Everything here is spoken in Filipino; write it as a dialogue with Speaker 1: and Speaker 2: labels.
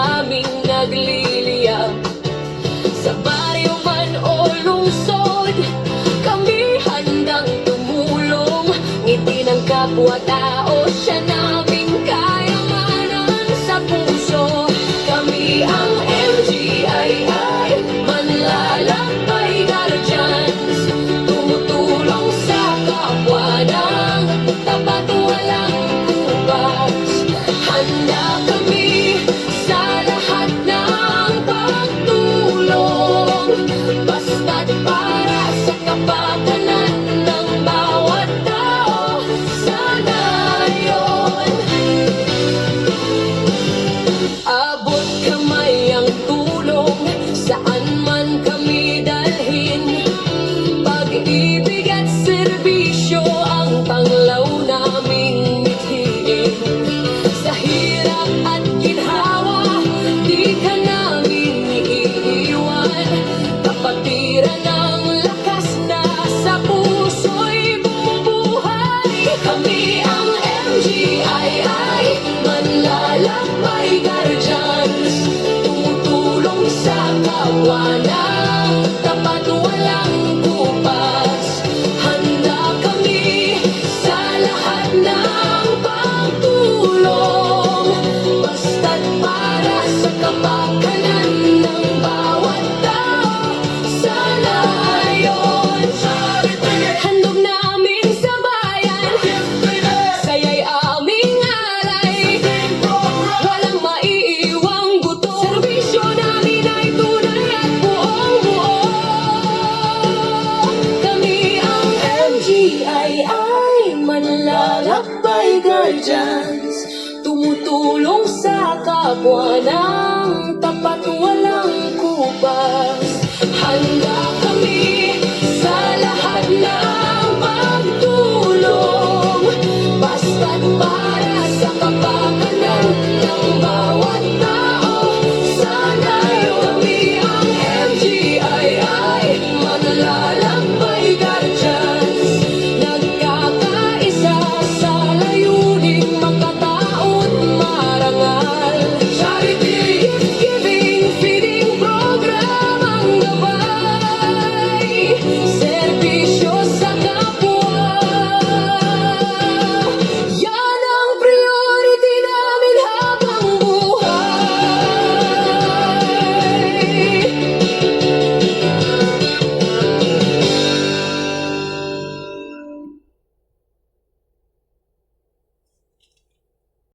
Speaker 1: naming nagliliyab. Sa baryo man o lungsod, kami handang tumulong. Ngiti ng kapwa-tao, siya naming kayamanan sa puso. Kami ang MGII, manlalakbay guardians, tumutulong sa kapwa ng tapat, walang kubas. Handa kami sa lahat ng pagtulong, basta't para sa kapakanan ng bawat tao. Sana yun. Abot kamay ang tulong, saan man kami dalhin. Pag-ibig at serbisyo ang tanglaw naming mithiin. Sa hirap at ginhawa, di ka namin iiwan. Kapatiran ng lakas na sa puso'y bumubuhay. Kami ang MGII, manlalakbay guardians, tumutulong sa kapwa ng tapat, walang kupas. Handa kami sa lahat ng pagtulong, basta't para sa kapakanan ng bawat tao. Sana ayon. Handog namin sa bayan, saya'y aming alay. Walang maiiwang buto, serbisyo namin ay tunay at buong buo. Kami ang MGII, manlalakbay guardians, tumutulong sa kapwa ng